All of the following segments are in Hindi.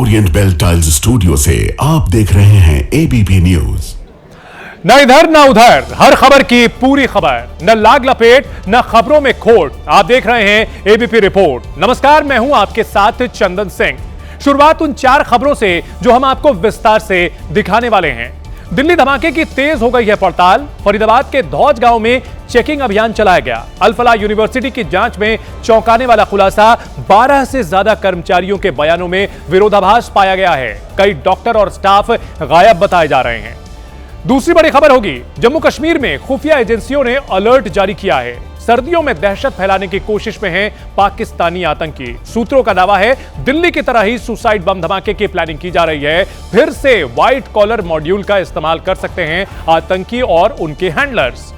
ओरिएंट बेल टाइल्स स्टूडियो से आप देख रहे हैं एबीपी न्यूज। न इधर न उधर, हर खबर की पूरी खबर, न लाग लपेट न खबरों में खोट। आप देख रहे हैं एबीपी रिपोर्ट। नमस्कार, मैं हूं आपके साथ चंदन सिंह। शुरुआत उन 4 खबरों से जो हम आपको विस्तार से दिखाने वाले हैं। दिल्ली धमाके की तेज हो गई है पड़ताल। फरीदाबाद के धौज गांव में चेकिंग अभियान चलाया गया। अल फलाह यूनिवर्सिटी की जांच में चौंकाने वाला खुलासा, 12 से ज्यादा कर्मचारियों के बयानों में विरोधाभास पाया गया है। कई डॉक्टर और स्टाफ गायब बताए जा रहे हैं। दूसरी बड़ी खबर होगी, जम्मू कश्मीर में खुफिया एजेंसियों ने अलर्ट जारी किया है। सर्दियों में दहशत फैलाने की कोशिश में हैं पाकिस्तानी आतंकी। सूत्रों का दावा है दिल्ली की तरह ही सुसाइड बम धमाके की प्लानिंग की जा रही है। फिर से व्हाइट कॉलर मॉड्यूल का इस्तेमाल कर सकते हैं आतंकी और उनके हैंडलर्स।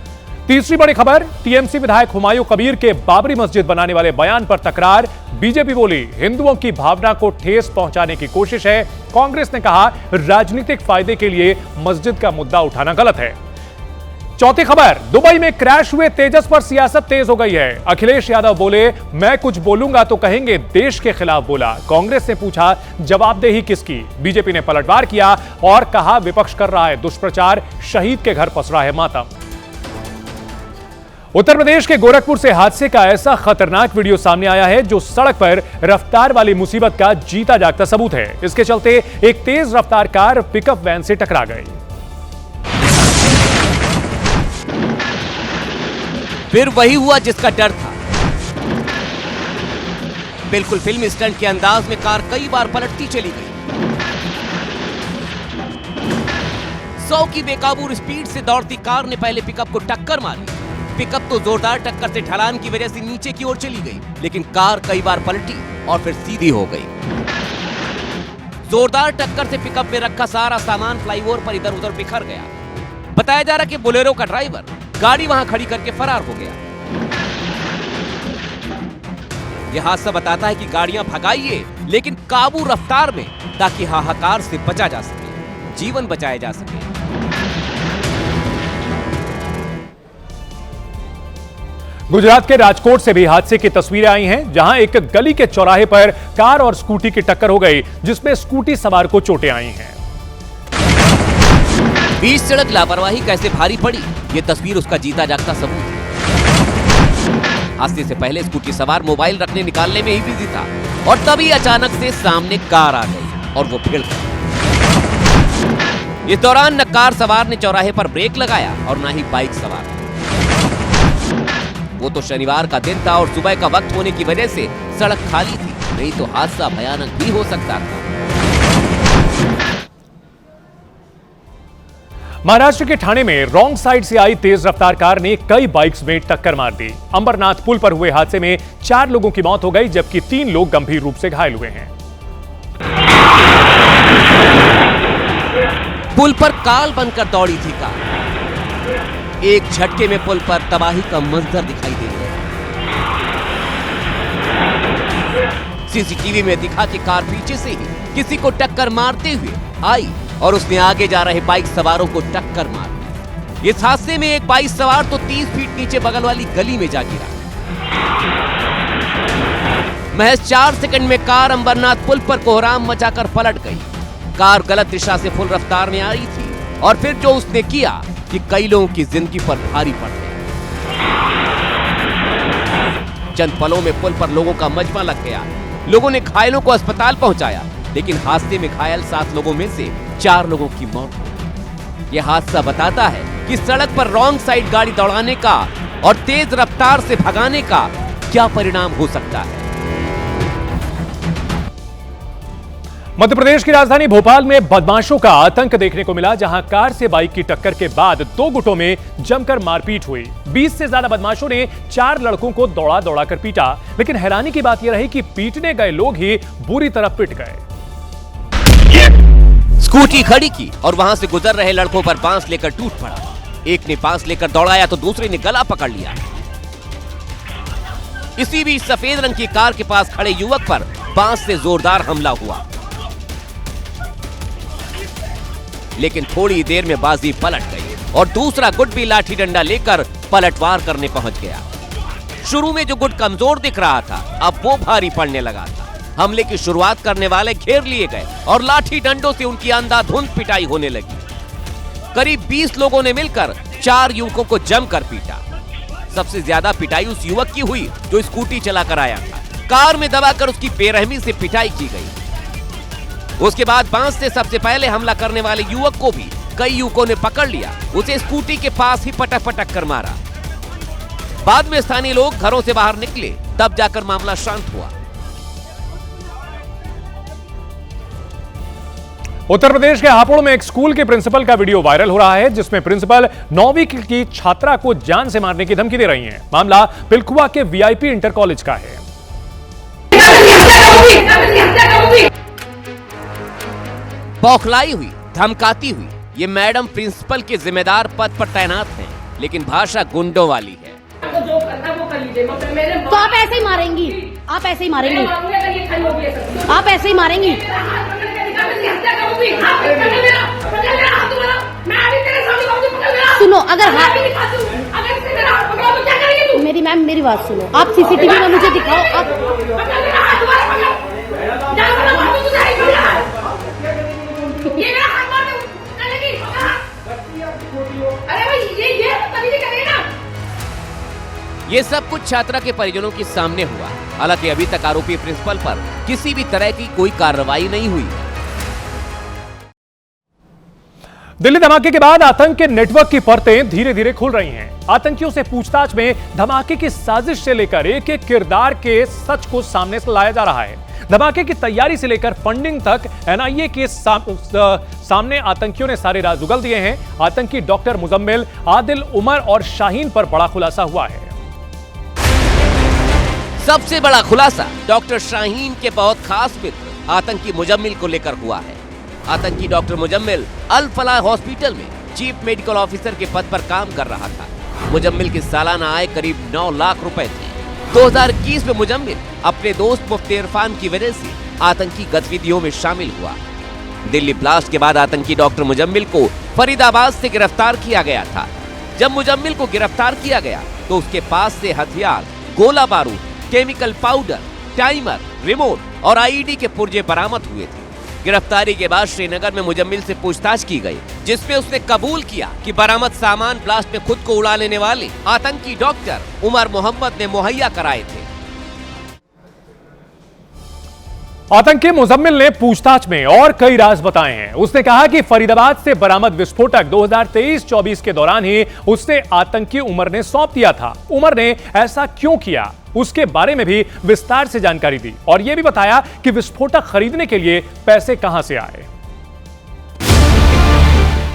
तीसरी बड़ी खबर, टीएमसी विधायक हुमायूं कबीर के बाबरी मस्जिद बनाने वाले बयान पर तकरार। बीजेपी बोली हिंदुओं की भावना को ठेस पहुंचाने की कोशिश है। कांग्रेस ने कहा राजनीतिक फायदे के लिए मस्जिद का मुद्दा उठाना गलत है। चौथी खबर, दुबई में क्रैश हुए तेजस पर सियासत तेज हो गई है। अखिलेश यादव बोले मैं कुछ बोलूंगा तो कहेंगे देश के खिलाफ बोला। कांग्रेस ने पूछा जवाबदेही किसकी। बीजेपी ने पलटवार किया और कहा विपक्ष कर रहा है दुष्प्रचार, शहीद के घर पसरा है मातम। उत्तर प्रदेश के गोरखपुर से हादसे का ऐसा खतरनाक वीडियो सामने आया है जो सड़क पर रफ्तार वाली मुसीबत का जीता जागता सबूत है। इसके चलते एक तेज रफ्तार कार पिकअप वैन से टकरा गई। फिर वही हुआ जिसका डर था। बिल्कुल फिल्म स्टंट के अंदाज में कार कई बार पलटती चली गई। 100 की बेकाबू स्पीड से दौड़ती कार ने पहले पिकअप को टक्कर मारी। पिकअप तो जोरदार टक्कर से ढलान की वजह से नीचे की ओर चली गई, लेकिन कार कई बार पलटी और फिर सीधी हो गई। जोरदार टक्कर से पिकअप में रखा सारा सामान फ्लाईओवर पर इधर उधर बिखर गया। बताया जा रहा कि बोलेरो का ड्राइवर गाड़ी वहां खड़ी करके फरार हो गया। यह हादसा बताता है कि गाड़ियां भगाइए लेकिन काबू रफ्तार में, ताकि हाहाकार से बचा जा सके, जीवन बचाए जा सके। गुजरात के राजकोट से भी हादसे की तस्वीरें आई हैं, जहां एक गली के चौराहे पर कार और स्कूटी की टक्कर हो गई, जिसमें स्कूटी सवार को चोटें आई हैं। बीच सड़क लापरवाही कैसे भारी पड़ी, ये तस्वीर उसका जीता जागता सबूत है। हादसे से पहले स्कूटी सवार मोबाइल रखने निकालने में ही बिजी था और तभी अचानक से सामने कार आ गई और वो भिड़ गई। इस दौरान न कार सवार ने चौराहे पर ब्रेक लगाया और न ही बाइक सवार। वो तो शनिवार का दिन था और सुबह का वक्त होने की वजह से सड़क खाली थी, नहीं तो हादसा भयानक भी हो सकता था। महाराष्ट्र के ठाणे में रॉन्ग साइड से आई तेज रफ्तार कार ने कई बाइक्स में टक्कर मार दी। अंबरनाथ पुल पर हुए हादसे में 4 लोगों की मौत हो गई, जबकि 3 लोग गंभीर रूप से घायल हुए हैं। पुल पर काल बनकर दौड़ी थी कार। एक झटके में पुल पर तबाही का मंजर दिखाई दे गया। सीसीटीवी में दिखा कि कार पीछे से ही किसी को टक्कर मारते हुए आई और उसने आगे जा रहे बाइक सवारों को टक्कर मार दी। इस हादसे में एक बाइक सवार तो 30 फीट नीचे बगल वाली गली में जा गिरा। महज 4 सेकंड में कार अंबरनाथ पुल पर कोहराम मचाकर पलट गई। कार गलत दिशा से फुल रफ्तार में आ रही थी और फिर जो उसने किया कि कई लोगों की जिंदगी पर भारी पड़ गया। चंद पलों में पुल पर लोगों का मजमा लग गया। लोगों ने घायलों को अस्पताल पहुंचाया, लेकिन हादसे में घायल 7 लोगों में से 4 लोगों की मौत हो गई। यह हादसा बताता है कि सड़क पर रॉन्ग साइड गाड़ी दौड़ाने का और तेज रफ्तार से भगाने का क्या परिणाम हो सकता है। मध्य प्रदेश की राजधानी भोपाल में बदमाशों का आतंक देखने को मिला, जहां कार से बाइक की टक्कर के बाद 2 गुटों में जमकर मारपीट हुई। 20 से ज्यादा बदमाशों ने 4 लड़कों को दौड़ा दौड़ा कर पीटा, लेकिन हैरानी की बात यह रही कि पीटने गए लोग ही बुरी तरह पिट गए। स्कूटी खड़ी की और वहां से गुजर रहे लड़कों पर बांस लेकर टूट पड़ा। एक ने बांस लेकर दौड़ाया तो दूसरे ने गला पकड़ लिया। इसी बीच सफेद रंग की कार के पास खड़े युवक पर बांस से जोरदार हमला हुआ, लेकिन थोड़ी देर में बाजी पलट गई और दूसरा गुट भी लाठी डंडा लेकर पलटवार करने पहुंच गया। शुरू में जो गुट कमजोर दिख रहा था, अब वो भारी पड़ने लगा था। हमले की शुरुआत करने वाले घेर लिए गए और लाठी डंडों से उनकी अंधाधुंध पिटाई होने लगी। करीब 20 लोगों ने मिलकर 4 युवकों को जमकर पीटा। सबसे ज्यादा पिटाई उस युवक की हुई जो स्कूटी चलाकर आया था। कार में दबाकर उसकी बेरहमी से पिटाई की गई। उसके बाद बांस से सबसे पहले हमला करने वाले युवक को भी कई युवकों ने पकड़ लिया। उसे स्कूटी के पास ही पटक पटक कर मारा। बाद में स्थानीय लोग घरों से बाहर निकले, तब जाकर मामला शांत हुआ। उत्तर प्रदेश के हापुड़ में एक स्कूल के प्रिंसिपल का वीडियो वायरल हो रहा है, जिसमें प्रिंसिपल 9वीं की छात्रा को जान से मारने की धमकी दे रही हैं। मामला पिलखुआ के वीआईपी इंटर कॉलेज का है। बौखलाई हुई, धमकाती हुई ये मैडम प्रिंसिपल के जिम्मेदार पद पर तैनात हैं, लेकिन भाषा गुंडों वाली है। जो करना वो कर लीजिए। तो आप ऐसे ही मारेंगी, आप ऐसे ही मारेंगी, आप ऐसे ही मारेंगी। सुनो, अगर मेरी मैम मेरी बात सुनो, आप सीसीटीवी में मुझे दिखाओ। आप ये सब कुछ छात्रा के परिजनों के सामने हुआ। हालांकि अभी तक आरोपी प्रिंसिपल पर किसी भी तरह की कोई कार्रवाई नहीं हुई। दिल्ली धमाके के बाद आतंक के नेटवर्क की परतें धीरे धीरे खुल रही हैं। आतंकियों से पूछताछ में धमाके की साजिश से लेकर एक एक किरदार के सच को सामने से लाया जा रहा है। धमाके की तैयारी से लेकर फंडिंग तक एनआईए के सामने आतंकियों ने सारे राज उगल दिए हैं। आतंकी डॉक्टर मुजम्मिल, आदिल, उमर और शाहीन पर बड़ा खुलासा हुआ है। सबसे बड़ा खुलासा डॉक्टर शाहीन के बहुत खास मित्र आतंकी मुजम्मिल को लेकर हुआ है। आतंकी डॉक्टर मुजम्मिल अल फलाह हॉस्पिटल में चीफ मेडिकल ऑफिसर के पद पर काम कर रहा था। मुजम्मिल की सालाना आय करीब 9 लाख रुपए थी। 2021 में मुजम्मिल अपने दोस्त मुफ्ती इरफान की वजह से आतंकी गतिविधियों में शामिल हुआ। दिल्ली ब्लास्ट के बाद आतंकी डॉक्टर मुजम्मिल को फरीदाबाद से गिरफ्तार किया गया था। जब मुजम्मिल को गिरफ्तार किया गया तो उसके पास से हथियार, गोला बारूद, केमिकल पाउडर, टाइमर, रिमोट और आईईडी के पुर्जे बरामद हुए थे। गिरफ्तारी के बाद श्रीनगर में मुजम्मिल से पूछताछ की गई, जिसमें उसने कबूल किया कि बरामद सामान ब्लास्ट में खुद को उड़ा लेने वाले आतंकी डॉक्टर उमर मोहम्मद ने मुहैया कराए थे। आतंकी मुजम्मिल ने पूछताछ में और कई राज बताए हैं। उसने कहा कि फरीदाबाद से बरामद विस्फोटक 2023-24 के दौरान ही उससे आतंकी उमर ने सौंप दिया था। उमर ने ऐसा क्यों किया, उसके बारे में भी विस्तार से जानकारी दी और यह भी बताया कि विस्फोटक खरीदने के लिए पैसे कहां से आए।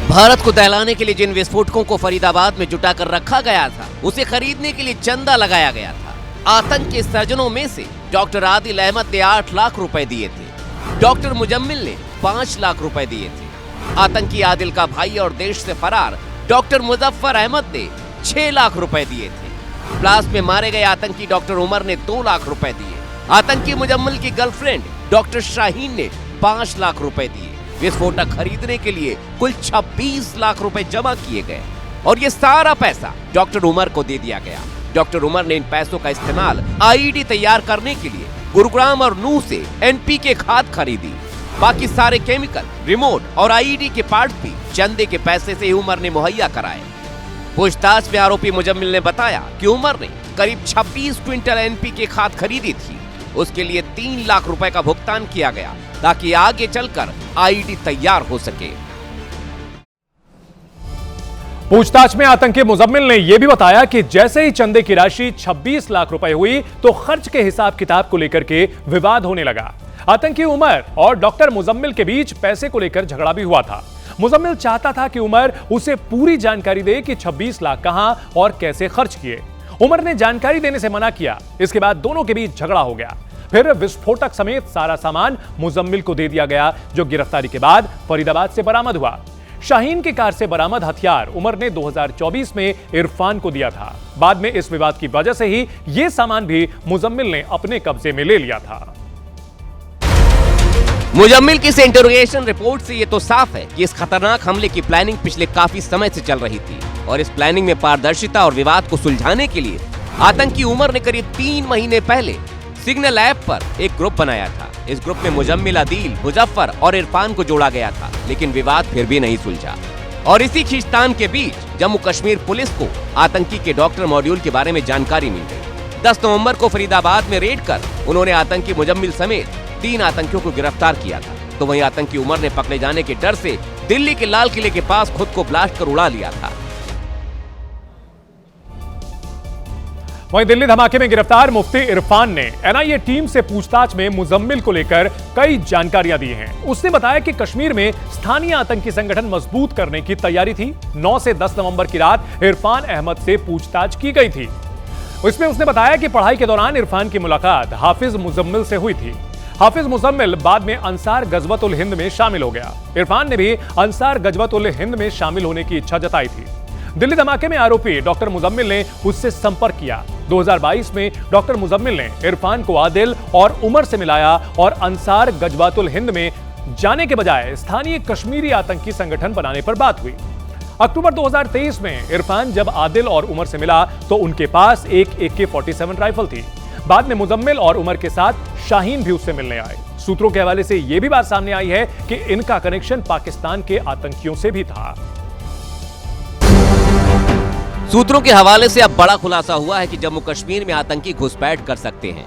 भारत को दहलाने के लिए जिन विस्फोटकों को फरीदाबाद में जुटाकर रखा गया था, उसे खरीदने के लिए चंदा लगाया गया था। आतंक के सर्जनों में से डॉक्टर आदिल अहमद ने 8 लाख रुपए दिए थे। डॉक्टर मुजम्मिल ने 5 लाख रुपए दिए थे। आतंकी आदिल का भाई और देश से फरार डॉक्टर मुजफ्फर अहमद ने 6 लाख रुपए दिए थे। ब्लास्ट में मारे गए आतंकी डॉक्टर उमर ने 2 लाख रुपए दिए। आतंकी मुजम्मिल की गर्लफ्रेंड डॉक्टर शाहीन ने 5 लाख रुपए दिए। विस्फोटक खरीदने के लिए कुल 26 लाख रुपए जमा किए गए और ये सारा पैसा डॉक्टर उमर को दे दिया गया। डॉक्टर उमर ने इन पैसों का इस्तेमाल आईईडी तैयार करने के लिए गुरुग्राम और नूह से एनपीके खाद खरीदी। बाकी सारे केमिकल, रिमोट और आईईडी के पार्ट भी चंदे के पैसे से उमर ने मुहैया कराए। पूछताछ में आरोपी मुजम्मिल ने बताया कि उमर ने करीब 26 क्विंटल एनपीके खाद खरीदी थी। उसके लिए 3 लाख रुपए का भुगतान किया गया ताकि आगे चलकर आईईडी तैयार हो सके। पूछताछ में आतंकी मुजम्मिल ने यह भी बताया कि जैसे ही चंदे की राशि 26 लाख रुपए हुई तो खर्च के हिसाब किताब को लेकर के विवाद होने लगा। आतंकी उमर और डॉक्टर मुजम्मिल के बीच पैसे को लेकर झगड़ा भी हुआ था। मुजम्मिल चाहता था कि उमर उसे पूरी जानकारी दे कि 26 लाख कहां और कैसे खर्च किए। उमर ने जानकारी देने से मना किया। इसके बाद दोनों के बीच झगड़ा हो गया। फिर विस्फोटक समेत सारा सामान मुजम्मिल को दे दिया गया, जो गिरफ्तारी के बाद फरीदाबाद से बरामद हुआ। शाहीन की कार से बरामद हथियार उमर ने 2024 में इरफान को दिया था। बाद में इस विवाद की वजह से ही यह सामान भी मुजम्मिल ने अपने कब्जे में ले लिया था। मुजम्मिल की इंटरोगेशन रिपोर्ट से यह तो साफ है कि इस खतरनाक हमले की प्लानिंग पिछले काफी समय से चल रही थी और इस प्लानिंग में पारदर्शिता और विवाद को सुलझाने के लिए आतंकी उमर ने करीब 3 महीने पहले सिग्नल ऐप पर एक ग्रुप बनाया था। इस ग्रुप में मुजम्मिल, अदील, मुजफ्फर और इरफान को जोड़ा गया था, लेकिन विवाद फिर भी नहीं सुलझा। और इसी खींचतान के बीच जम्मू कश्मीर पुलिस को आतंकी के डॉक्टर मॉड्यूल के बारे में जानकारी मिल गई। 10 नवंबर को फरीदाबाद में रेड कर उन्होंने आतंकी मुजम्मिल समेत 3 आतंकियों को गिरफ्तार किया था। तो वहीं आतंकी उमर ने पकड़े जाने के डर से दिल्ली के लाल किले के पास खुद को ब्लास्ट कर उड़ा लिया था। वहीं दिल्ली धमाके में गिरफ्तार मुफ्ती इरफान ने एनआईए टीम से पूछताछ में मुजम्मिल को लेकर कई जानकारियां दी हैं। उसने बताया कि कश्मीर में स्थानीय आतंकी संगठन मजबूत करने की तैयारी थी। 9 से 10 नवंबर की रात इरफान अहमद से पूछताछ की गई थी। इसमें उसने बताया कि पढ़ाई के दौरान इरफान की मुलाकात हाफिज मुजम्मिल से हुई थी। हाफिज मुजम्मिल बाद में अंसार गजवत-उल हिंद में शामिल हो गया। इरफान ने भी अंसार गजवत-उल हिंद में शामिल होने की इच्छा जताई थी। दिल्ली धमाके में आरोपी डॉक्टर मुजम्मिल ने उससे संपर्क किया। 2022 में डॉक्टर मुजम्मिल ने इरफान को आदिल और उमर से मिलाया और अंसार गजवातुल हिंद में जाने के बजाय स्थानीय कश्मीरी आतंकी संगठन बनाने पर बात हुई। अक्टूबर 2023 में इरफान जब आदिल और उमर से मिला तो उनके पास एक AK-47 राइफल थी। बाद में मुजम्मिल और उमर के साथ शाहीन भी उससे मिलने आए। सूत्रों के हवाले से यह भी बात सामने आई है कि इनका कनेक्शन पाकिस्तान के आतंकियों से भी था। सूत्रों के हवाले से अब बड़ा खुलासा हुआ है कि जम्मू कश्मीर में आतंकी घुसपैठ कर सकते हैं।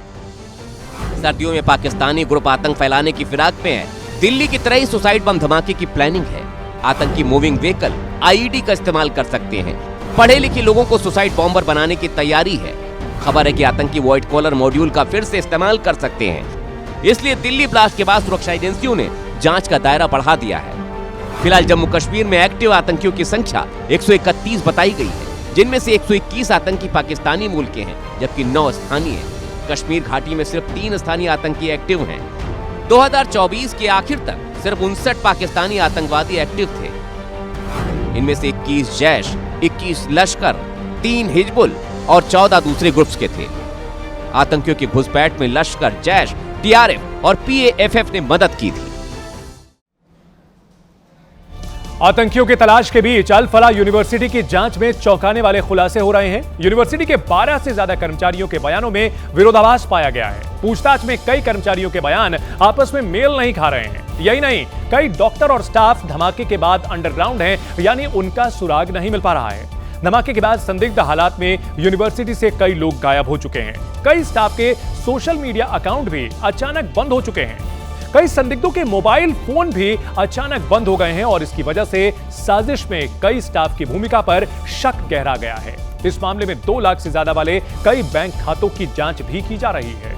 सर्दियों में पाकिस्तानी ग्रुप आतंक फैलाने की फिराक में है। दिल्ली की तरह ही सुसाइड बम धमाके की प्लानिंग है। आतंकी मूविंग व्हीकल IED का इस्तेमाल कर सकते हैं। पढ़े लिखे लोगों को सुसाइड बॉम्बर बनाने की तैयारी है। खबर है कि आतंकी व्हाइट कॉलर मॉड्यूल का फिर से इस्तेमाल कर सकते हैं। इसलिए दिल्ली ब्लास्ट के बाद सुरक्षा एजेंसियों ने जांच का दायरा बढ़ा दिया है। फिलहाल जम्मू कश्मीर में एक्टिव आतंकियों की संख्या 131 बताई गई है, जिनमें से 121 आतंकी पाकिस्तानी मूल के हैं, जबकि 9 स्थानीय। कश्मीर घाटी में सिर्फ 3 स्थानीय आतंकी एक्टिव हैं। 2024 के आखिर तक सिर्फ 59 पाकिस्तानी आतंकवादी एक्टिव थे। इनमें से 21 जैश, 21 लश्कर, 3 हिजबुल और 14 दूसरे ग्रुप्स के थे। आतंकियों की घुसपैठ में लश्कर, जैश, TRF और PAFF ने मदद की थी। आतंकियों की तलाश के बीच अल फलाह यूनिवर्सिटी की जांच में चौंकाने वाले खुलासे हो रहे हैं। यूनिवर्सिटी के 12 से ज्यादा कर्मचारियों के बयानों में विरोधाभास पाया गया है। पूछताछ में कई कर्मचारियों के बयान आपस में मेल नहीं खा रहे हैं। यही नहीं, कई डॉक्टर और स्टाफ धमाके के बाद अंडरग्राउंड हैं, यानी उनका सुराग नहीं मिल पा रहा है। धमाके के बाद संदिग्ध हालात में यूनिवर्सिटी से कई लोग गायब हो चुके हैं। कई स्टाफ के सोशल मीडिया अकाउंट भी अचानक बंद हो चुके हैं। कई संदिग्धों के मोबाइल फोन भी अचानक बंद हो गए हैं और इसकी वजह से साजिश में कई स्टाफ की भूमिका पर शक गहरा गया है। इस मामले में 2 लाख से ज्यादा वाले कई बैंक खातों की जांच भी की जा रही है।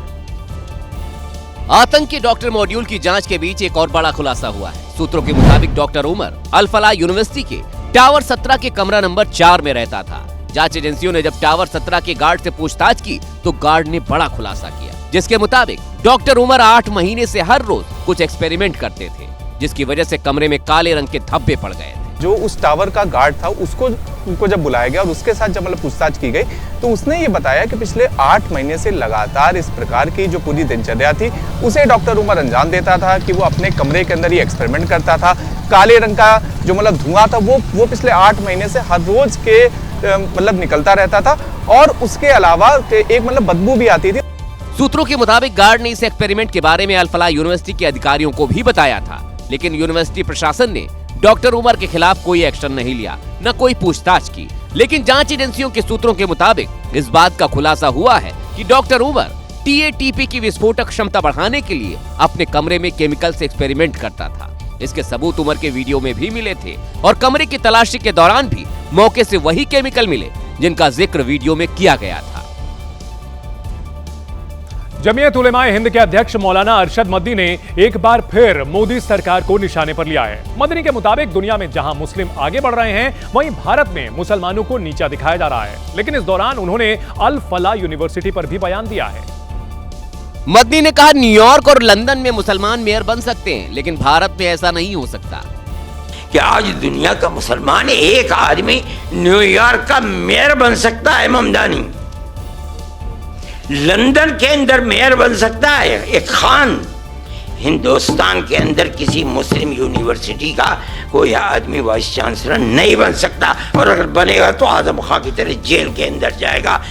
आतंकी डॉक्टर मॉड्यूल की जांच के बीच एक और बड़ा खुलासा हुआ है। सूत्रों के मुताबिक डॉक्टर उमर अल फलाह यूनिवर्सिटी के टावर 17 के कमरा नंबर 4 में रहता था। जांच एजेंसियों ने जब टावर 17 के गार्ड से पूछताछ की तो गार्ड ने बड़ा खुलासा किया, जिसके मुताबिक डॉक्टर उमर 8 महीने से हर रोज कुछ एक्सपेरिमेंट करते थे, जिसकी वजह से कमरे में काले रंग के धब्बे पड़ गए थे। जो उस टावर का गार्ड था उसको जब बुलाया गया और उसके साथ जब पूछताछ की गई तो उसने ये बताया कि पिछले 8 महीने से लगातार इस प्रकार की जो पूरी दिनचर्या थी उसे डॉक्टर उमर अंजाम देता था कि वो अपने कमरे के अंदर ही एक्सपेरिमेंट करता था। काले रंग का जो धुआं था वो पिछले 8 महीने से हर रोज के निकलता रहता था और उसके अलावा एक बदबू भी आती थी। सूत्रों के मुताबिक गार्ड ने इस एक्सपेरिमेंट के बारे में अल फलाह यूनिवर्सिटी के अधिकारियों को भी बताया था, लेकिन यूनिवर्सिटी प्रशासन ने डॉक्टर उमर के खिलाफ कोई एक्शन नहीं लिया, न कोई पूछताछ की। लेकिन जांच एजेंसियों के सूत्रों के मुताबिक इस बात का खुलासा हुआ है कि डॉक्टर उमर TATP की विस्फोटक क्षमता बढ़ाने के लिए अपने कमरे में केमिकल से एक्सपेरिमेंट करता था। इसके सबूत उमर के वीडियो में भी मिले थे और कमरे की तलाशी के दौरान भी मौके से वही केमिकल मिले जिनका जिक्र वीडियो में किया गया था। जमीयत उलेमाए हिंद के अध्यक्ष मौलाना अरशद मदनी ने एक बार फिर मोदी सरकार को निशाने पर लिया है। मदनी के मुताबिक दुनिया में जहां मुस्लिम आगे बढ़ रहे हैं, वहीं भारत में मुसलमानों को नीचा दिखाया जा रहा है। लेकिन इस दौरान उन्होंने अल फलाह यूनिवर्सिटी पर भी बयान दिया है। मदनी ने कहा, न्यूयॉर्क और लंदन में मुसलमान मेयर बन सकते हैं, लेकिन भारत में ऐसा नहीं हो सकता। कि आज दुनिया का मुसलमान एक आदमी न्यूयॉर्क का मेयर बन सकता है, ममदानी लंदन के अंदर मेयर बन सकता है एक खान। हिंदुस्तान के अंदर किसी मुस्लिम यूनिवर्सिटी का कोई आदमी वाइस चांसलर नहीं बन सकता, और अगर बनेगा तो आजम खां की तरह जेल के अंदर जाएगा।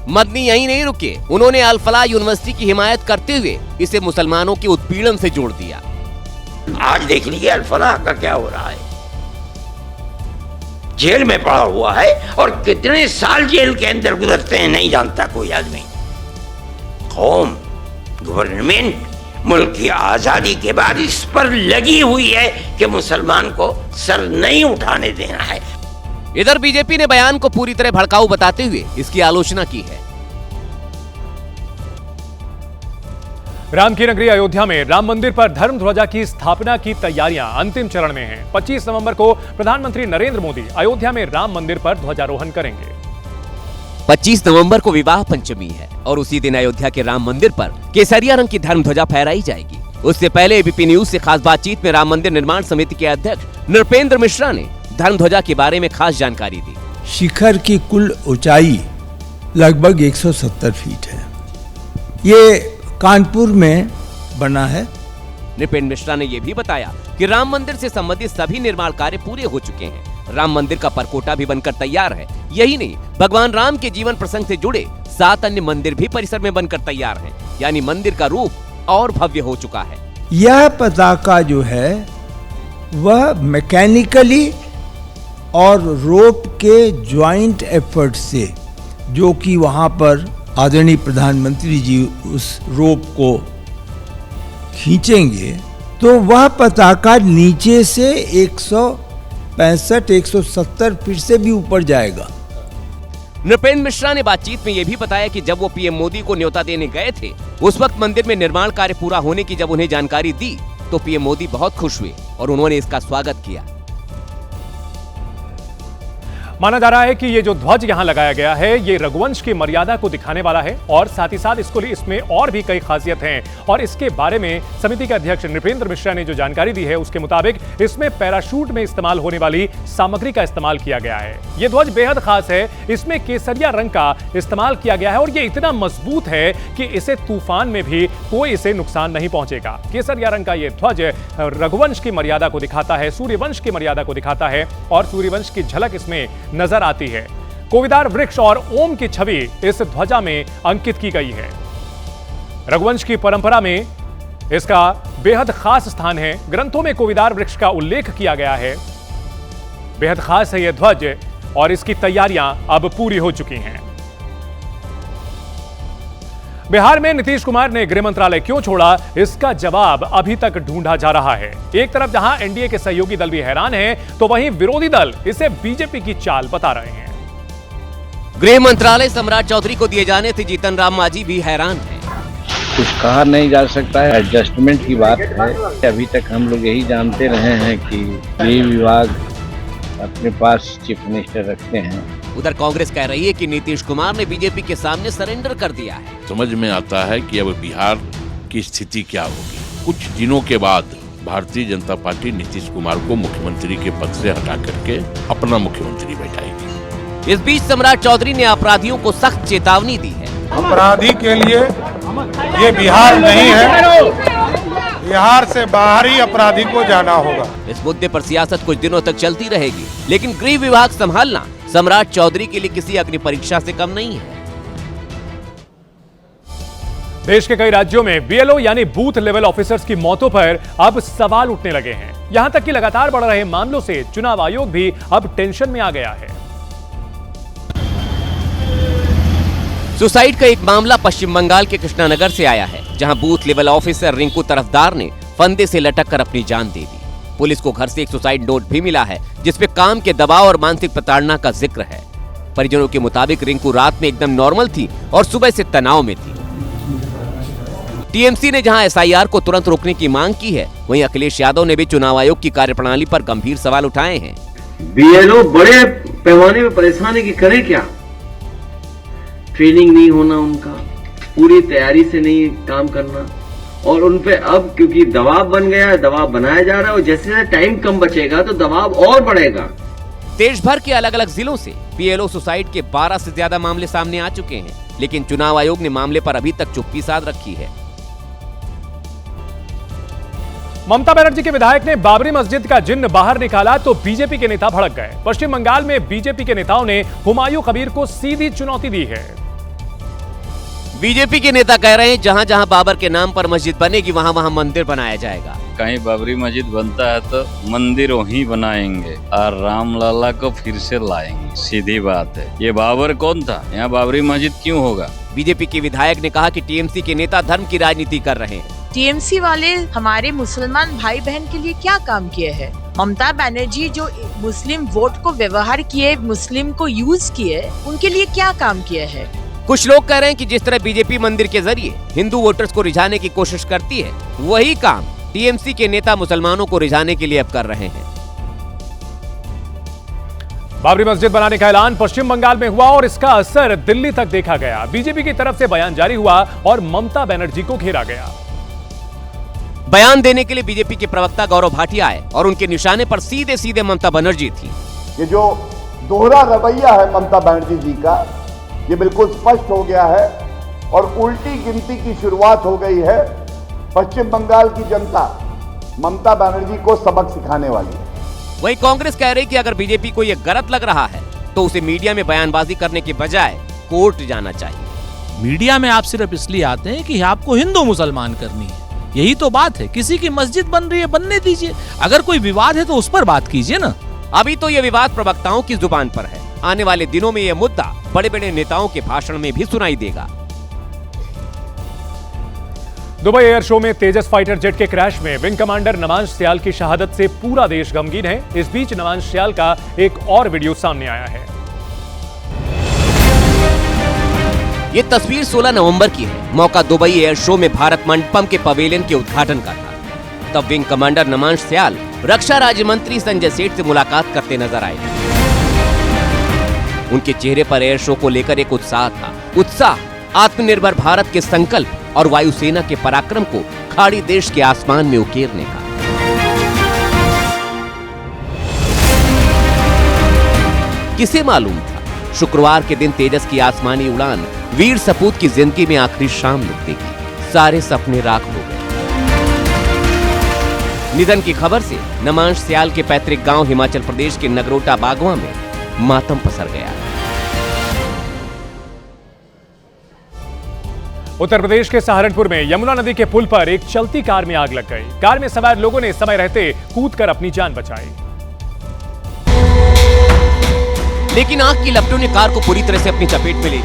मदनी यहीं नहीं रुके, उन्होंने अल फलाह यूनिवर्सिटी की हिमायत करते हुए इसे मुसलमानों के उत्पीड़न से जोड़ दिया। आज देख लीजिए अल फलाह का क्या हो रहा है, जेल में पड़ा हुआ है और कितने साल जेल के अंदर गुजरते हैं नहीं जानता कोई आदमी। कौम, गवर्नमेंट मुल्क की आजादी के बाद इस पर लगी हुई है कि मुसलमान को सर नहीं उठाने देना है। इधर बीजेपी ने बयान को पूरी तरह भड़काऊ बताते हुए इसकी आलोचना की है। राम की नगरी अयोध्या में राम मंदिर पर धर्म ध्वजा की स्थापना की तैयारियां अंतिम चरण में हैं। 25 नवंबर को प्रधानमंत्री नरेंद्र मोदी अयोध्या में राम मंदिर पर ध्वजारोहण करेंगे। 25 नवंबर को विवाह पंचमी है और उसी दिन अयोध्या के राम मंदिर पर केसरिया रंग की धर्म ध्वजा फहराई जाएगी। उससे पहले एबीपी न्यूज से खास बातचीत में राम मंदिर निर्माण समिति के अध्यक्ष नृपेंद्र मिश्रा ने धर्म ध्वजा के बारे में खास जानकारी दी। शिखर की कुल ऊंचाई लगभग 170 फीट है। ये कानपुर में बना है। नृपेंद्र मिश्रा ने यह भी बताया कि राम मंदिर से संबंधित सभी निर्माण कार्य पूरे हो चुके हैं। राम मंदिर का परकोटा भी बनकर तैयार है। यही नहीं, भगवान राम के जीवन प्रसंग से जुड़े 7 अन्य मंदिर भी परिसर में बनकर तैयार हैं। यानी मंदिर का रूप और भव्य हो चुका है। यह पताका जो है वह मैकेनिकली और रोप के ज्वाइंट एफर्ट से, जो कि वहां पर आदरणीय प्रधानमंत्री जी उस रोप को खींचेंगे तो वह पताका नीचे से 165-170 फीट से भी ऊपर जाएगा। नृपेंद्र मिश्रा ने बातचीत में यह भी बताया कि जब वो पीएम मोदी को न्योता देने गए थे, उस वक्त मंदिर में निर्माण कार्य पूरा होने की जब उन्हें जानकारी दी तो पीएम मोदी बहुत खुश हुए और उन्होंने इसका स्वागत किया। माना जा रहा है कि ये जो ध्वज यहां लगाया गया है ये रघुवंश की मर्यादा को दिखाने वाला है और साथ ही साथ इसमें और भी कई खासियत हैं। और इसके बारे में समिति के अध्यक्ष नृपेंद्र मिश्रा ने जो जानकारी दी है उसके मुताबिक इसमें पैराशूट में इस्तेमाल होने वाली सामग्री का इस्तेमाल किया गया है। ये ध्वज बेहद खास है, इसमें केसरिया रंग का इस्तेमाल किया गया है और ये इतना मजबूत है कि इसे तूफान में भी कोई इसे नुकसान नहीं पहुंचेगा। केसरिया रंग का ये ध्वज रघुवंश की मर्यादा को दिखाता है, सूर्यवंश की मर्यादा को दिखाता है और सूर्यवंश की झलक इसमें नजर आती है। कोविदार वृक्ष और ओम की छवि इस ध्वजा में अंकित की गई है। रघुवंश की परंपरा में इसका बेहद खास स्थान है। ग्रंथों में कोविदार वृक्ष का उल्लेख किया गया है। बेहद खास है यह ध्वज और इसकी तैयारियां अब पूरी हो चुकी हैं। बिहार में नीतीश कुमार ने गृह मंत्रालय क्यों छोड़ा, इसका जवाब अभी तक ढूंढा जा रहा है। एक तरफ जहां एनडीए के सहयोगी दल भी हैरान हैं, तो वहीं विरोधी दल इसे बीजेपी की चाल बता रहे हैं। गृह मंत्रालय सम्राट चौधरी को दिए जाने से जीतन राम मांझी भी हैरान हैं। कुछ कहा नहीं जा सकता है, एडजस्टमेंट की बात है। अभी तक हम लोग यही जानते रहे हैं कि ये विभाग अपने पास चीफ मिनिस्टर रखते हैं। उधर कांग्रेस कह रही है कि नीतीश कुमार ने बीजेपी के सामने सरेंडर कर दिया है। समझ में आता है कि अब बिहार की स्थिति क्या होगी। कुछ दिनों के बाद भारतीय जनता पार्टी नीतीश कुमार को मुख्यमंत्री के पद से हटा करके अपना मुख्यमंत्री बैठाएगी। इस बीच सम्राट चौधरी ने अपराधियों को सख्त चेतावनी दी है। अपराधी के लिए ये बिहार नहीं है, बिहार से बाहर ही अपराधी को जाना होगा। इस मुद्दे पर सियासत कुछ दिनों तक चलती रहेगी, लेकिन गृह विभाग संभालना सम्राट चौधरी के लिए किसी अग्नि परीक्षा से कम नहीं है। देश के कई राज्यों में बीएलओ यानी बूथ लेवल ऑफिसर्स की मौतों पर अब सवाल उठने लगे हैं। यहां तक कि लगातार बढ़ रहे मामलों से चुनाव आयोग भी अब टेंशन में आ गया है। सुसाइड का एक मामला पश्चिम बंगाल के कृष्णानगर से आया है, जहां बूथ लेवल ऑफिसर रिंकू तरफदार ने फंदे से लटक कर अपनी जान दे दी। पुलिस को घर से एक सुसाइड नोट भी मिला है, जिसमें काम के दबाव और मानसिक प्रताड़ना का जिक्र है। परिजनों के मुताबिक रिंकू रात में एकदम नॉर्मल थी और सुबह से तनाव में थी। टीएमसी ने जहां एसआईआर को तुरंत रोकने की मांग की है, वहीं अखिलेश यादव ने भी चुनाव आयोग की कार्यप्रणाली पर गंभीर सवाल उठाए हैं। बीएलओ बड़े पैमाने में परेशान है कि करें क्या, ट्रेनिंग नहीं होना, उनका पूरी तैयारी से नहीं काम करना, और उनपे अब क्योंकि दबाव बन गया है, दबाव बनाया जा रहा है और जैसे जैसे टाइम कम बचेगा तो दबाव और बढ़ेगा। देश भर के अलग अलग जिलों से बीएलओ सुसाइड के 12 से ज्यादा मामले सामने आ चुके हैं, लेकिन चुनाव आयोग ने मामले पर अभी तक चुप्पी साध रखी है। ममता बनर्जी के विधायक ने बाबरी मस्जिद का जिन्न बाहर निकाला तो बीजेपी के नेता भड़क गए। पश्चिम बंगाल में बीजेपी के नेताओं ने हुमायूं कबीर को सीधी चुनौती दी है। बीजेपी के नेता कह रहे हैं जहां जहां बाबर के नाम पर मस्जिद बनेगी वहां वहां मंदिर बनाया जाएगा। कहीं बाबरी मस्जिद बनता है तो मंदिर वहीं बनाएंगे और रामलला को फिर से लाएंगे, सीधी बात है। ये बाबर कौन था? यहाँ बाबरी मस्जिद क्यों होगा? बीजेपी के विधायक ने कहा कि टीएमसी के नेता धर्म की राजनीति कर रहे हैं। टीएमसी वाले हमारे मुसलमान भाई बहन के लिए क्या काम किए हैं? ममता बनर्जी जो मुस्लिम वोट को व्यवहार किए, मुस्लिम को यूज किए, उनके लिए क्या काम किए हैं? कुछ लोग कह रहे हैं कि जिस तरह बीजेपी मंदिर के जरिए हिंदू वोटर्स को रिझाने की कोशिश करती है, वही काम टीएमसी के नेता मुसलमानों को रिझाने के लिए अब कर रहे हैं। बाबरी मस्जिद बनाने का ऐलान पश्चिम बंगाल में हुआ और इसका असर दिल्ली तक देखा गया। बीजेपी की तरफ से बयान जारी हुआ और ममता बनर्जी को घेरा गया। बयान देने के लिए बीजेपी के प्रवक्ता गौरव भाटिया आए और उनके निशाने पर सीधे सीधे ममता बनर्जी थी। ये जो दोहरा रवैया है ममता बनर्जी जी का, ये बिल्कुल स्पष्ट हो गया है और उल्टी गिनती की शुरुआत हो गई है। पश्चिम बंगाल की जनता ममता बनर्जी को सबक सिखाने वाली है। वहीं कांग्रेस कह रही कि अगर बीजेपी को यह गलत लग रहा है तो उसे मीडिया में बयानबाजी करने के बजाय कोर्ट जाना चाहिए। मीडिया में आप सिर्फ इसलिए आते हैं कि आपको हिंदू मुसलमान करनी है, यही तो बात है। किसी की मस्जिद बन रही है, बनने दीजिए। अगर कोई विवाद है तो उस पर बात कीजिए ना। अभी तो यह विवाद प्रवक्ताओं की जुबान पर है। आने वाले दिनों में यह मुद्दा बड़े बड़े नेताओं के भाषण में भी सुनाई देगा। दुबई एयर शो में तेजस फाइटर जेट के क्रैश में विंग कमांडर नमांश सियाल की शहादत से पूरा देश गमगीन है। इस बीच नमांश सियाल का एक और वीडियो सामने आया है। ये तस्वीर 16 नवंबर की है। मौका दुबई एयर शो में भारत मंडपम के पवेलियन के उद्घाटन का था। तब विंग कमांडर नमांश सियाल रक्षा राज्य मंत्री संजय सेठ से मुलाकात करते नजर आए। उनके चेहरे पर एयर शो को लेकर एक उत्साह था। उत्साह आत्मनिर्भर भारत के संकल्प और वायुसेना के पराक्रम को खाड़ी देश के आसमान में उकेरने का। किसे मालूम था शुक्रवार के दिन तेजस की आसमानी उड़ान वीर सपूत की जिंदगी में आखिरी शाम लिख देगी। सारे सपने राख हो गए। निधन की खबर से नमांश सियाल के पैतृक गांव हिमाचल प्रदेश के नगरोटा बागवा में मातम पसर गया। उत्तर प्रदेश के सहारनपुर में यमुना नदी के पुल पर एक चलती कार में आग लग गई। कार में सवार लोगों ने समय रहते कूदकर अपनी जान बचाई, लेकिन आग की लपटों ने कार को पूरी तरह से अपनी चपेट में ले लिया।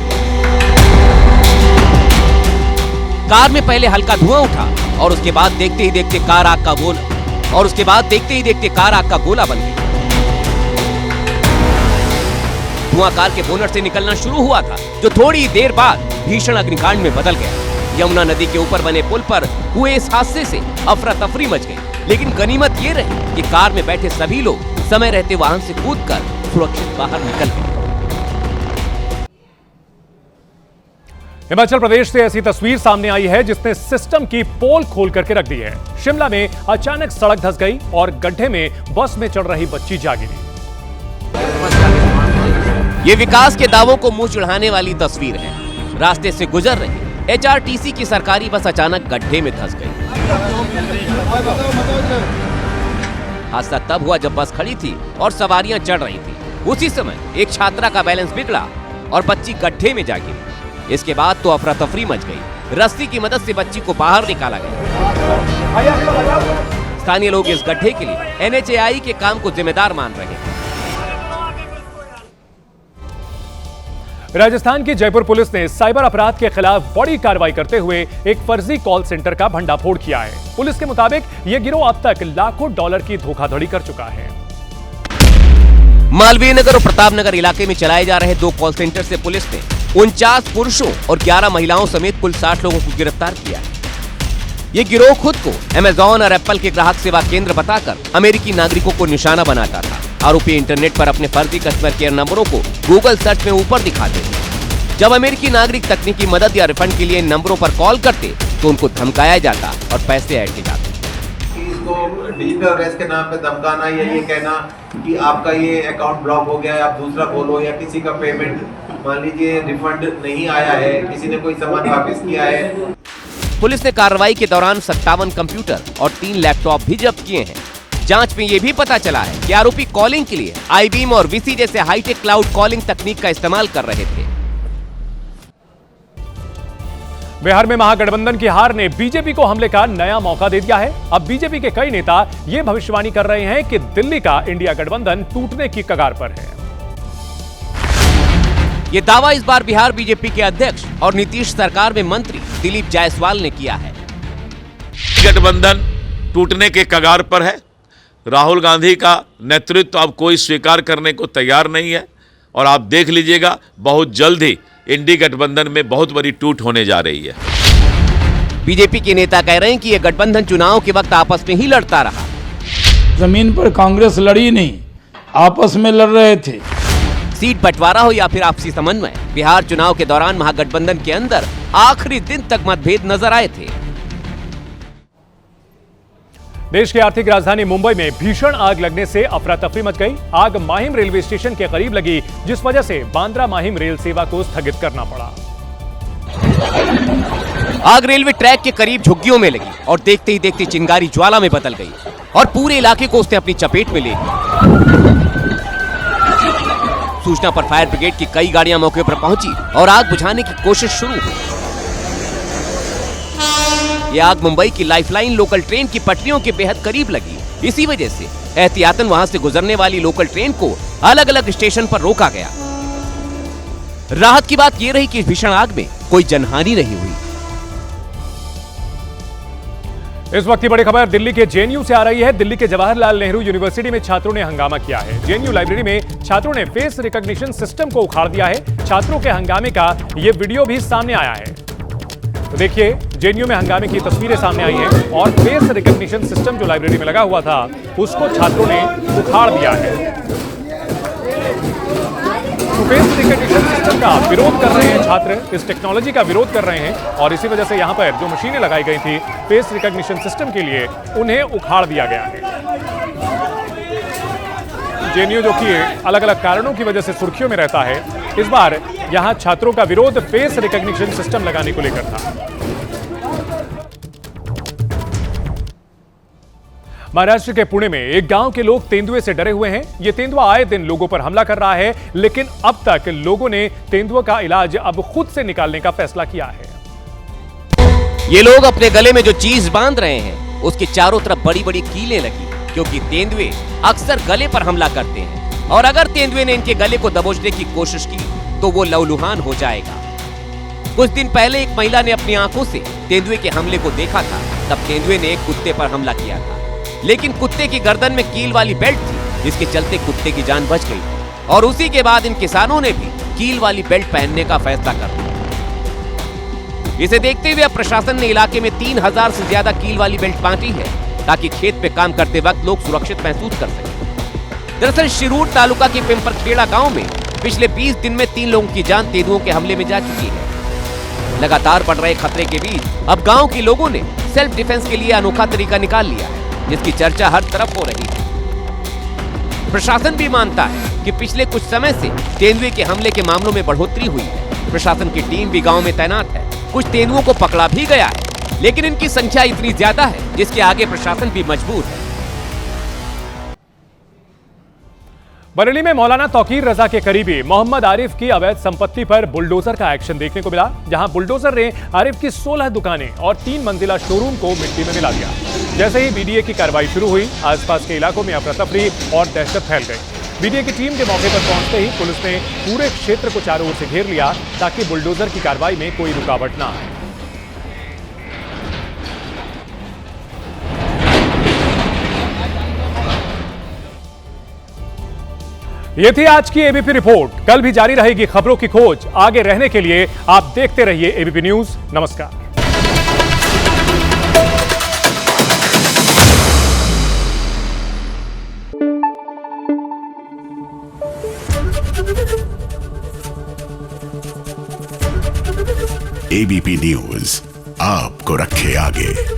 कार में पहले हल्का धुआं उठा और उसके बाद देखते ही देखते कार आग का गोला बन गई। धुआं कार के बोनट से निकलना शुरू हुआ था, जो थोड़ी देर बाद भीषण अग्निकांड में बदल गया। यमुना नदी के ऊपर बने पुल पर हुए इस हादसे से अफरा तफरी मच गई, लेकिन गनीमत ये रही कि कार में बैठे सभी लोग समय रहते वाहन से कूदकर सुरक्षित बाहर निकल गए। हिमाचल प्रदेश से ऐसी तस्वीर सामने आई है जिसने सिस्टम की पोल खोल करके रख दी है। शिमला में अचानक सड़क धंस गई और गड्ढे में बस में चढ़ रही बच्ची जा गिरी। ये विकास के दावों को मुंह चिढ़ाने वाली तस्वीर है। रास्ते से गुजर रही एचआरटीसी की सरकारी बस अचानक गड्ढे में धंस गई। हादसा तब हुआ जब बस खड़ी थी और सवारियां चढ़ रही थी। उसी समय एक छात्रा का बैलेंस बिगड़ा और बच्ची गड्ढे में जा गिरी। इसके बाद तो अफरा तफरी मच गई। रस्सी की मदद से बच्ची को बाहर निकाला गया। स्थानीय लोग इस गड्ढे के लिए एनएचएआई के काम को जिम्मेदार मान रहे हैं। राजस्थान की जयपुर पुलिस ने साइबर अपराध के खिलाफ बड़ी कार्रवाई करते हुए एक फर्जी कॉल सेंटर का भंडाफोड़ किया है। पुलिस के मुताबिक यह गिरोह अब तक लाखों डॉलर की धोखाधड़ी कर चुका है। मालवीय नगर और प्रतापनगर इलाके में चलाए जा रहे 2 कॉल सेंटर से पुलिस ने 49 पुरुषों और 11 महिलाओं समेत कुल 60 लोगों को गिरफ्तार किया है। ये गिरोह खुद को अमेज़न और एप्पल के ग्राहक सेवा केंद्र बताकर अमेरिकी नागरिकों को निशाना बनाता था। आरोपी इंटरनेट पर अपने फर्जी कस्टमर केयर नंबरों को गूगल सर्च में ऊपर दिखाते थे। जब अमेरिकी नागरिक तकनीकी मदद या रिफंड के लिए इन नंबरों पर कॉल करते तो उनको धमकाया जाता और पैसे ऐंठे जाते। इसको डिजिटल अरेस्ट के नाम पे धमकाना या ये कहना कि आपका ये अकाउंट ब्लॉक हो गया है, आप दूसरा खोलो, या किसी का पेमेंट मान लीजिए रिफंड नहीं आया है, किसी ने कोई सामान वापस किया है। पुलिस ने कार्रवाई के दौरान 57 कंप्यूटर और 3 लैपटॉप भी जब्त किए हैं। जांच में यह भी पता चला है कि आरोपी कॉलिंग के लिए आईबीम और वीसी जैसे हाईटेक क्लाउड कॉलिंग तकनीक का इस्तेमाल कर रहे थे। बिहार में महागठबंधन की हार ने बीजेपी को हमले का नया मौका दे दिया है। अब बीजेपी के कई नेता यह भविष्यवाणी कर रहे हैं कि दिल्ली का इंडिया गठबंधन टूटने की कगार पर है। यह दावा इस बार बिहार बीजेपी के अध्यक्ष और नीतीश सरकार में मंत्री दिलीप जायसवाल ने किया है। गठबंधन टूटने के कगार पर है। राहुल गांधी का नेतृत्व अब कोई स्वीकार करने को तैयार नहीं है और आप देख लीजिएगा बहुत जल्द ही इंडी गठबंधन में बहुत बड़ी टूट होने जा रही है। बीजेपी के नेता कह रहे हैं कि यह गठबंधन चुनाव के वक्त आपस में ही लड़ता रहा। जमीन पर कांग्रेस लड़ी नहीं, आपस में लड़ रहे थे। सीट बंटवारा हो या फिर आपसी समन्वय, बिहार चुनाव के दौरान महागठबंधन के अंदर आखिरी दिन तक मतभेद नजर आए थे। देश की आर्थिक राजधानी मुंबई में भीषण आग लगने से अफरा तफरी मच गई। आग माहिम रेलवे स्टेशन के करीब लगी, जिस वजह से बांद्रा माहिम रेल सेवा को स्थगित करना पड़ा। आग रेलवे ट्रैक के करीब झुग्गियों में लगी और देखते ही देखते चिंगारी ज्वाला में बदल गई और पूरे इलाके को उसने अपनी चपेट में ले लिया। सूचना पर फायर ब्रिगेड की कई गाड़ियां मौके पर पहुंची और आग बुझाने की कोशिश शुरू हुई। यह आग मुंबई की लाइफलाइन लोकल ट्रेन की पटरियों के बेहद करीब लगी। इसी वजह से एहतियातन वहां से गुजरने वाली लोकल ट्रेन को अलग अलग स्टेशन पर रोका गया। राहत की बात यह रही कि इस भीषण आग में कोई जनहानि नहीं हुई। इस वक्त की बड़ी खबर दिल्ली के जेएनयू से आ रही है। दिल्ली के जवाहरलाल नेहरू यूनिवर्सिटी में छात्रों ने हंगामा किया है। जेएनयू लाइब्रेरी में छात्रों ने फेस रिकॉग्निशन सिस्टम को उखाड़ दिया है। छात्रों के हंगामे का यह वीडियो भी सामने आया है। तो देखिए, जेएनयू में हंगामे की तस्वीरें सामने आई हैं और फेस रिकॉग्निशन सिस्टम जो लाइब्रेरी में लगा हुआ था उसको छात्रों ने उखाड़ दिया है। तो फेस रिकॉग्निशन सिस्टम का विरोध कर रहे हैं छात्र, इस टेक्नोलॉजी का विरोध कर रहे हैं और इसी वजह से यहां पर जो मशीनें लगाई गई थी फेस रिकॉग्निशन सिस्टम के लिए, उन्हें उखाड़ दिया गया है। जेएनयू जो कि अलग अलग कारणों की वजह से सुर्खियों में रहता है, इस बार यहां छात्रों का विरोध फेस रिकॉग्निशन सिस्टम लगाने को लेकर था। महाराष्ट्र के पुणे में एक गांव के लोग तेंदुए से डरे हुए हैं। यह तेंदुआ आए दिन लोगों पर हमला कर रहा है, लेकिन अब तक लोगों ने तेंदुआ का इलाज अब खुद से निकालने का फैसला किया है। ये लोग अपने गले में जो चीज बांध रहे हैं उसके चारों तरफ बड़ी बड़ी कीलें लगी, क्योंकि तेंदुए अक्सर गले पर हमला करते हैं और अगर तेंदुए ने इनके गले को दबोचने की कोशिश की तो वो लहूलुहान हो जाएगा। कुछ दिन पहले एक महिला ने अपनी आंखों से तेंदुए के हमले को देखा था। तब तेंदुए ने एक कुत्ते पर हमला किया था, लेकिन कुत्ते की गर्दन में कील वाली बेल्ट थी, जिसके चलते कुत्ते की जान बच गई और उसी के बाद इन किसानों ने भी कील वाली बेल्ट पहनने का फैसला कर लिया। इसे देखते हुए अब प्रशासन ने इलाके में 3000 से ज्यादा कील वाली बेल्ट बांटी है, ताकि खेत पे काम करते वक्त लोग सुरक्षित महसूस कर सकें। दरअसल शिरूर तालुका के पिंपरखेड़ा गांव में पिछले 20 दिन में 3 लोगों की जान तेंदुओं के हमले में जा चुकी है। लगातार बढ़ रहे खतरे के बीच अब गांव के लोगों ने सेल्फ डिफेंस के लिए अनोखा तरीका निकाल लिया है, जिसकी चर्चा हर तरफ हो रही है। प्रशासन भी मानता है कि पिछले कुछ समय से तेंदुए के हमले के मामलों में बढ़ोतरी हुई है। प्रशासन की टीम भी गांव में तैनात है। कुछ तेंदुओं को पकड़ा भी गया है, लेकिन इनकी संख्या इतनी ज्यादा है जिसके आगे प्रशासन भी मजबूर है। बरेली में मौलाना तौकीर रजा के करीबी मोहम्मद आरिफ की अवैध संपत्ति पर बुलडोजर का एक्शन देखने को मिला, जहां बुलडोजर ने आरिफ की 16 दुकानें और 3 मंजिला शोरूम को मिट्टी में मिला दिया। जैसे ही बीडीए की कार्रवाई शुरू हुई, आसपास के इलाकों में अफरा तफरी और दहशत फैल गई। बीडीए की टीम के मौके पर पहुंचते ही पुलिस ने पूरे क्षेत्र को चारों ओर से घेर लिया, ताकि बुलडोजर की कार्रवाई में कोई रुकावट न आए। ये थी आज की एबीपी रिपोर्ट। कल भी जारी रहेगी खबरों की खोज। आगे रहने के लिए आप देखते रहिए एबीपी न्यूज। नमस्कार। एबीपी न्यूज आपको रखे आगे।